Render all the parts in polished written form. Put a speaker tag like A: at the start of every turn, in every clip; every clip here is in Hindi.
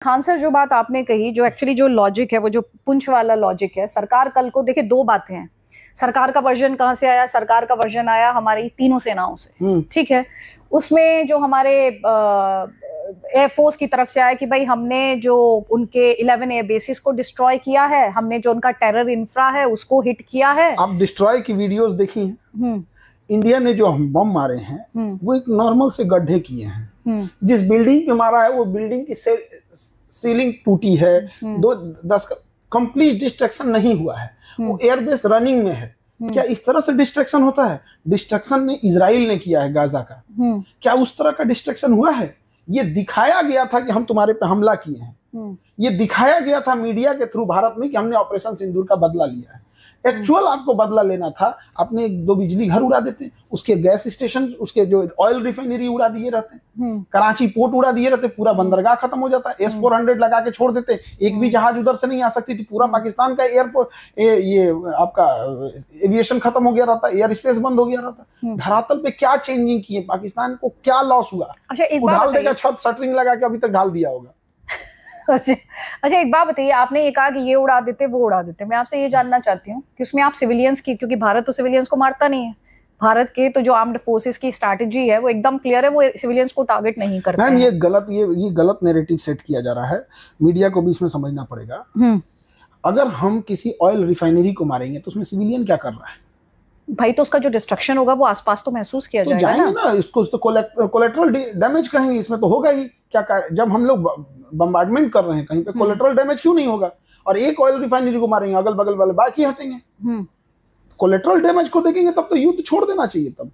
A: खान सर, जो बात आपने कही, जो एक्चुअली जो लॉजिक है, वो जो पुंछ वाला लॉजिक है, सरकार कल को देखिए, दो बातें हैं। सरकार का वर्जन कहाँ से आया? सरकार का वर्जन आया हमारी तीनों सेनाओं से, ठीक है। उसमें जो हमारे एयरफोर्स की तरफ से आया कि भाई हमने जो उनके 11 एयर बेसिस को डिस्ट्रॉय किया है, हमने जो उनका टेरर इंफ्रा है उसको हिट किया है।
B: आप डिस्ट्रॉय की वीडियोस देखी हैं? इंडिया ने जो हम बम मारे हैं वो एक नॉर्मल से गड्ढे किए हैं। जिस बिल्डिंग पे मारा है वो बिल्डिंग की सीलिंग टूटी है, 10 कंप्लीट डिस्ट्रक्शन नहीं हुआ है, वो एयरबेस रनिंग में है। क्या इस तरह से डिस्ट्रक्शन होता है? डिस्ट्रक्शन ने इजराइल ने किया है गाजा का। क्या उस तरह का डिस्ट्रक्शन हुआ है? ये दिखाया गया था कि हम तुम्हारे पे हमला किए हैं। ये दिखाया गया था मीडिया के थ्रू भारत में कि हमने ऑपरेशन सिंदूर का बदला लिया है। एक्चुअल आपको बदला लेना था, अपने 1-2 बिजली घर उड़ा देते, उसके गैस स्टेशन, उसके जो ऑयल रिफाइनरी उड़ा दिए रहते, कराची पोर्ट उड़ा दिए रहते, पूरा बंदरगाह खत्म हो जाता। S-400 लगा के छोड़ देते, एक भी जहाज उधर से नहीं आ सकती थी, पूरा पाकिस्तान का एयरफोर्स ये आपका एविएशन खत्म हो गया रहता, एयर स्पेस बंद हो गया रहता। धरातल पे क्या चेंजिंग किए, पाकिस्तान को क्या लॉस हुआ?
A: अच्छा,
B: ढाल देगा, छत शटरिंग लगा के अभी तक ढाल दिया होगा।
A: अच्छा, एक बात बताइए, आपने ये कहा कि ये उड़ा देते वो उड़ा देते, मैं आपसे ये जानना चाहती हूँ कि उसमें आप सिविलियंस की, क्योंकि भारत तो सिविलियंस को मारता नहीं है, भारत के तो जो आर्म्ड फोर्सेस की स्ट्रैटेजी है वो एकदम क्लियर है, वो सिविलियंस को टारगेट नहीं करते हैं।
B: ये गलत नैरेटिव सेट किया जा रहा है, मीडिया को भी इसमें समझना पड़ेगा। अगर हम किसी ऑयल रिफाइनरी को मारेंगे तो उसमें सिविलियन क्या कर रहा है
A: भाई? तो उसका जो डिस्ट्रक्शन होगा वो आसपास तो महसूस किया
B: तो
A: जाएगा
B: ना। इसको तो कोलेटरल डैमेज कहेंगे, इसमें तो होगा ही। क्या जब हम लोग बम्बार्डमेंट कर रहे हैं कहीं पे, कोलेटरल डैमेज क्यों नहीं होगा? और एक ऑयल रिफाइनरी को मारेंगे, अगल बगल वाले बाकी हटेंगे। कोलेटरल डैमेज को देखेंगे तब तो युद्ध छोड़ देना चाहिए। तब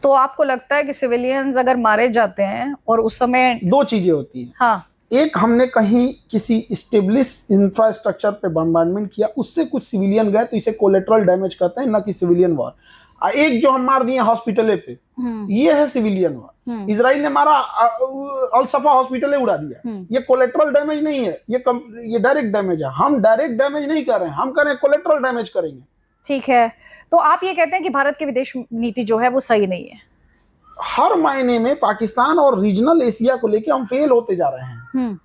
A: तो आपको लगता है कि सिविलियंस अगर मारे जाते हैं और उस समय
B: 2 चीजें होती हैं। हाँ, एक, हमने कहीं किसी स्टेब्लिश इंफ्रास्ट्रक्चर पे बम्बार्डमेंट किया, उससे कुछ सिविलियन गए तो इसे कोलेटरल डैमेज कहते हैं, ना कि सिविलियन वॉर। एक जो हम मार दिए हॉस्पिटल पे, ये है सिविलियन वॉर। इजराइल ने मारा अल सफा हॉस्पिटल उड़ा दिया, ये कोलेटरल डैमेज नहीं है, ये डायरेक्ट डैमेज है। हम डायरेक्ट डैमेज नहीं कर रहे हैं, हम कर रहे हैं कोलेटरल डैमेज करेंगे।
A: ठीक है, तो आप ये कहते हैं कि भारत की विदेश नीति जो है वो सही नहीं है?
B: हर मायने में पाकिस्तान और रीजनल एशिया को लेके हम फेल होते जा रहे हैं।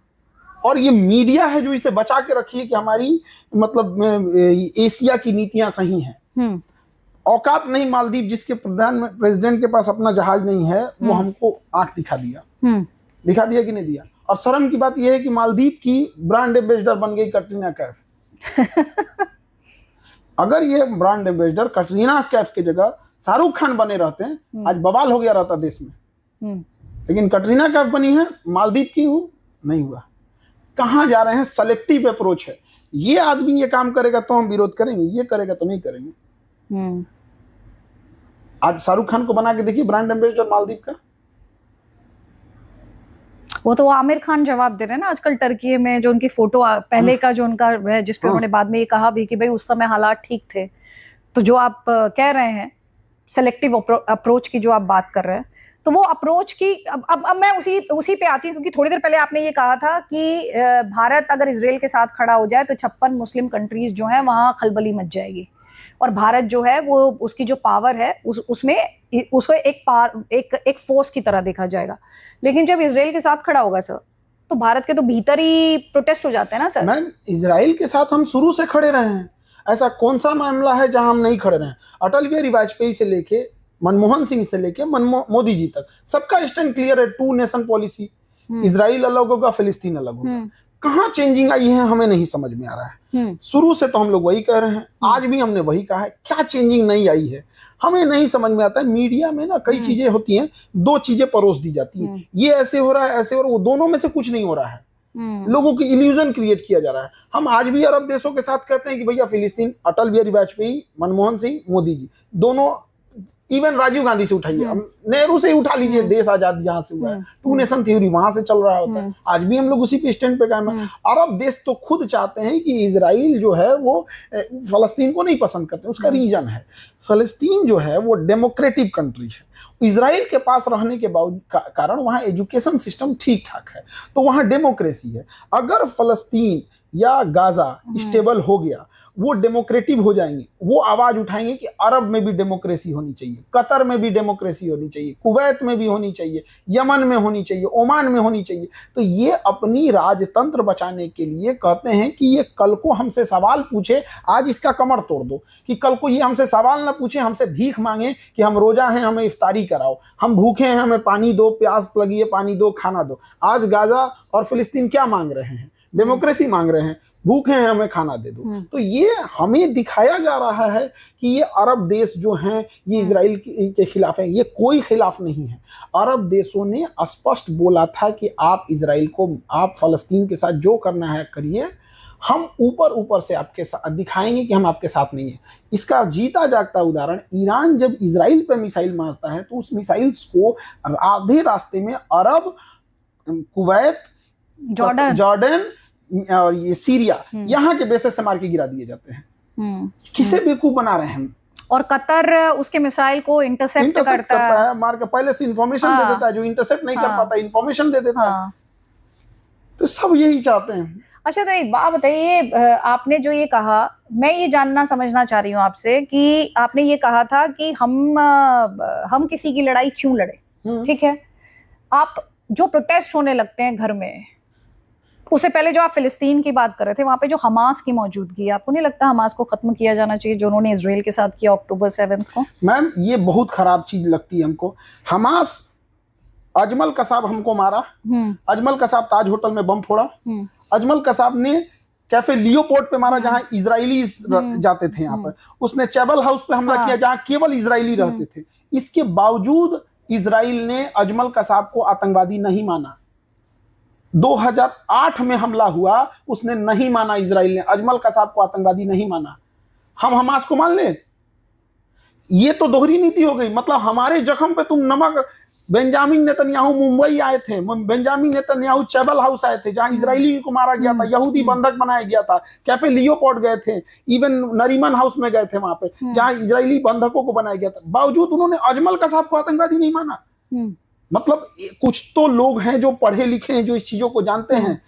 B: और ये मीडिया है जो इसे बचा के रखी है कि हमारी मतलब एशिया की नीतियां सही हैं। औकात नहीं मालदीव, जिसके प्रेसिडेंट के पास अपना जहाज नहीं है, वो हमको आंख दिखा दिया कि नहीं दिया। और शर्म की बात यह है कि मालदीव की ब्रांड एम्बेसडर बन गई कटरीना कैफ। अगर ये ब्रांड एम्बेसडर कटरीना कैफ की जगह शाहरुख खान बने रहते हैं, आज बवाल हो गया रहता देश में। लेकिन कटरीना कैफ बनी है, मालदीव की नहीं हुआ। कहां जा रहे हैं? सेलेक्टिव अप्रोच है। ये आदमी ये काम करेगा तो हम विरोध करेंगे, ये करेगा तो नहीं करेंगे। आज शाहरुख खान को बना के देखिए ब्रांड एम्बेसडर मालदीव का।
A: वो तो आमिर खान जवाब दे रहे हैं ना आजकल टर्की में, जो उनकी फोटो पहले का जो उनका है, जिसपे उन्होंने बाद में ये कहा भी कि भाई उस समय हालात ठीक थे। तो जो आप कह रहे हैं सेलेक्टिव अप्रोच की जो आप बात कर रहे हैं, तो वो अप्रोच की अब मैं उसी पे आती हूँ, क्योंकि थोड़ी देर पहले आपने ये कहा था कि भारत अगर इजराइल के साथ खड़ा हो जाए तो 56 मुस्लिम कंट्रीज जो हैं वहां खलबली मच जाएगी, और भारत जो है वो उसकी जो पावर है उसमें उसको एक फोर्स की तरह देखा जाएगा। लेकिन जब इजराइल के साथ खड़ा होगा सर, तो भारत के तो भीतर ही प्रोटेस्ट हो जाते हैं ना सर।
B: मैम, इजराइल के साथ हम शुरू से खड़े रहे हैं, ऐसा कौन सा मामला है जहां हम नहीं खड़े रहे हैं? अटल बिहारी वाजपेयी से लेके मनमोहन सिंह से लेके मोदी जी तक सबका स्टैंड क्लियर है, 2 नेशन पॉलिसी। इजराइल अलग होगा, फिलिस्तीन अलग होगा। कहाँ चेंजिंग आई है हमें नहीं समझ में आ रहा है। शुरू से तो हम लोग वही कह रहे हैं, आज भी हमने वही कहा है। क्या चेंजिंग नहीं आई है हमें नहीं समझ में आता है। मीडिया में ना कई चीजें होती हैं, 2 चीजें परोस दी जाती हैं, ये ऐसे हो रहा है, ऐसे हो रहा है, वो दोनों में से कुछ नहीं हो रहा है। लोगों की इल्यूजन क्रिएट किया जा रहा है। हम आज भी अरब देशों के साथ कहते हैं कि भैया फिलिस्तीन, अटल बिहारी वाजपेयी, मनमोहन सिंह, मोदी जी दोनों, इवन राजीव गांधी से उठाइए, हम नेहरू से ही उठा लीजिए, देश आजाद जहां से हुआ है, 2 नेशन थ्योरी वहां से चल रहा होता है। आज भी हम लोग उसी पे स्टैंड पे कायम है। अरब देश तो खुद चाहते हैं कि इजराइल जो है वो फलस्तीन को नहीं पसंद करते। उसका रीजन है, फलस्तीन जो है वो डेमोक्रेटिक कंट्री है। इजराइल के पास रहने के कारण वहाँ एजुकेशन सिस्टम ठीक ठाक है, तो वहाँ डेमोक्रेसी है। अगर फलस्तीन या गाजा स्टेबल हो गया वो डेमोक्रेटिव हो जाएंगे, वो आवाज उठाएंगे कि अरब में भी डेमोक्रेसी होनी चाहिए, कतर में भी डेमोक्रेसी होनी चाहिए, कुवैत में भी होनी चाहिए, यमन में होनी चाहिए, ओमान में होनी चाहिए। तो ये अपनी राजतंत्र बचाने के लिए कहते हैं कि ये कल को हमसे सवाल पूछे, आज इसका कमर तोड़ दो, कि कल को ये हमसे सवाल ना पूछे, हमसे भीख मांगे कि हम रोजा हैं, हमें इफ्तारी कराओ, हम भूखे हैं, हमें पानी दो, प्यास लगी है पानी दो, खाना दो। आज गाजा और फिलिस्तीन क्या मांग रहे हैं? डेमोक्रेसी मांग रहे हैं, भूखे हैं, हमें खाना दे दो। तो ये हमें दिखाया जा रहा है कि ये अरब देश जो हैं ये इजराइल के खिलाफ है। ये कोई खिलाफ नहीं है। अरब देशों ने स्पष्ट बोला था कि आप इजराइल को, आप फलस्तीन के साथ जो करना है करिए, हम ऊपर ऊपर से आपके साथ दिखाएंगे कि हम आपके साथ नहीं है। इसका जीता जागता उदाहरण, ईरान जब इजराइल पे मिसाइल मारता है तो उस मिसाइल्स को आधे रास्ते में अरब, कुवैत, जॉर्डन और ये सीरिया, यहाँ के बेसिस से मार के गिरा दिए जाते हैं। किसे बेवकूफ बना रहे हैं?
A: और कतर उसके मिसाइल को इंटरसेप्ट करता है,
B: मार के पहले से इंफॉर्मेशन दे देता है, जो इंटरसेप्ट नहीं कर पाता इंफॉर्मेशन दे देता है। तो सब यही चाहते हैं।
A: अच्छा, तो एक बात बताइए, आपने जो ये कहा, मैं ये जानना समझना चाह रही हूँ आपसे कि आपने ये कहा था कि हम किसी की लड़ाई क्यों लड़े, ठीक है? आप जो प्रोटेस्ट होने लगते हैं घर में, उससे पहले जो आप फिलिस्तीन की बात कर रहे थे, वहां पे जो हमास की मौजूदगी है, आपको नहीं लगता हमास को खत्म किया जाना चाहिए जो उन्होंने इजराइल के साथ किया अक्टूबर 7 को?
B: मैम, ये बहुत खराब चीज लगती है हमको। हमास, अजमल कसाब हमको मारा, अजमल कसाब ताज होटल में बम फोड़ा, अजमल कसाब ने कैफे लियोपोर्ट पे मारा जहां इजरायली जाते थे, यहाँ पर उसने चैबल हाउस पे हमला किया जहां केवल इजरायली रहते थे। इसके बावजूद इजराइल ने अजमल कसाब को आतंकवादी नहीं माना। 2008 में हमला हुआ, उसने नहीं माना, इजराइल ने अजमल कसाब को आतंकवादी नहीं माना। हम हमास को मान ले? ये तो दोहरी नीति हो गई। मतलब हमारे जख्म पे तुम नमक। बेंजामिन नेतन्याहू मुंबई आए थे, बेंजामिन नेतन्याहू चैबल हाउस आए थे जहां इजरायली को मारा गया था, यहूदी बंधक बनाया गया था, कैफे लियोपोर्ट गए थे, इवन नरीमन हाउस में गए थे वहां पे जहां इजरायली बंधकों को बनाया गया था। बावजूद उन्होंने अजमल कसाब को आतंकवादी नहीं माना। मतलब कुछ तो लोग हैं जो पढ़े लिखे हैं, जो इस चीजों को जानते हैं।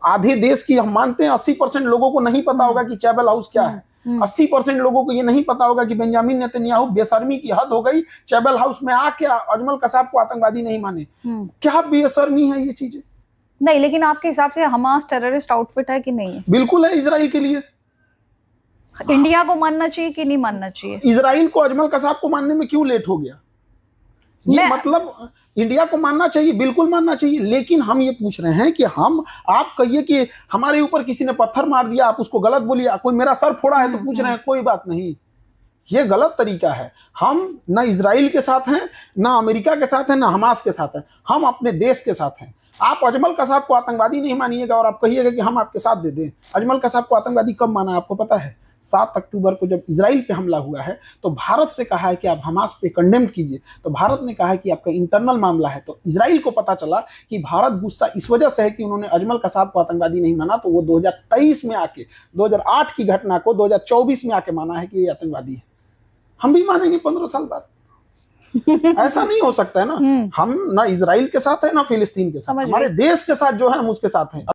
B: आधे देश की हम मानते हैं 80% लोगों को नहीं पता होगा कि चैबल हाउस क्या है। 80% लोगों को ये नहीं पता होगा कि बेंजामिन नेतन्याहू, बेशर्मी की हद हो गई, चैबल हाउस में आके अजमल कसाब को आतंकवादी नहीं माने। क्या बेशर्मी है ये चीजें?
A: नहीं, लेकिन आपके हिसाब से हमास टेररिस्ट आउटफिट है कि नहीं है?
B: बिल्कुल है, इजराइल के लिए।
A: इंडिया को मानना चाहिए कि नहीं मानना चाहिए?
B: इजराइल को अजमल कसाब को मानने में क्यों लेट हो गया? ये मतलब इंडिया को मानना चाहिए, बिल्कुल मानना चाहिए। लेकिन हम ये पूछ रहे हैं कि आप कहिए कि हमारे ऊपर किसी ने पत्थर मार दिया, आप उसको गलत बोलिए, कोई मेरा सर फोड़ा है तो पूछ रहे हैं, कोई बात नहीं। ये गलत तरीका है। हम ना इजराइल के साथ हैं, ना अमेरिका के साथ हैं, ना हमास के साथ हैं। हम अपने देश के साथ हैं। आप अजमल कसाब को आतंकवादी नहीं मानिएगा और आप कहिएगा कि हम आपके साथ दे दें। अजमल कसाब को आतंकवादी कब माना आपको पता है? 7 अक्टूबर को जब इजराइल पे हमला हुआ है तो भारत से कहा है कि आप हमास पे कंडेम कीजिए, तो भारत ने कहा है कि आपका इंटरनल मामला है। तो इजराइल को पता चला कि भारत गुस्सा इस वजह से है कि उन्होंने अजमल कसाब को आतंकवादी नहीं माना, तो वो 2023 में आके 2008 की घटना को 2024 में आके माना है कि ये आतंकवादी है। हम भी मानेंगे 15 साल बाद। ऐसा नहीं हो सकता है ना। हम ना इजराइल के साथ है ना फिलिस्तीन के साथ, हमारे देश के साथ जो है हम उसके साथ हैं।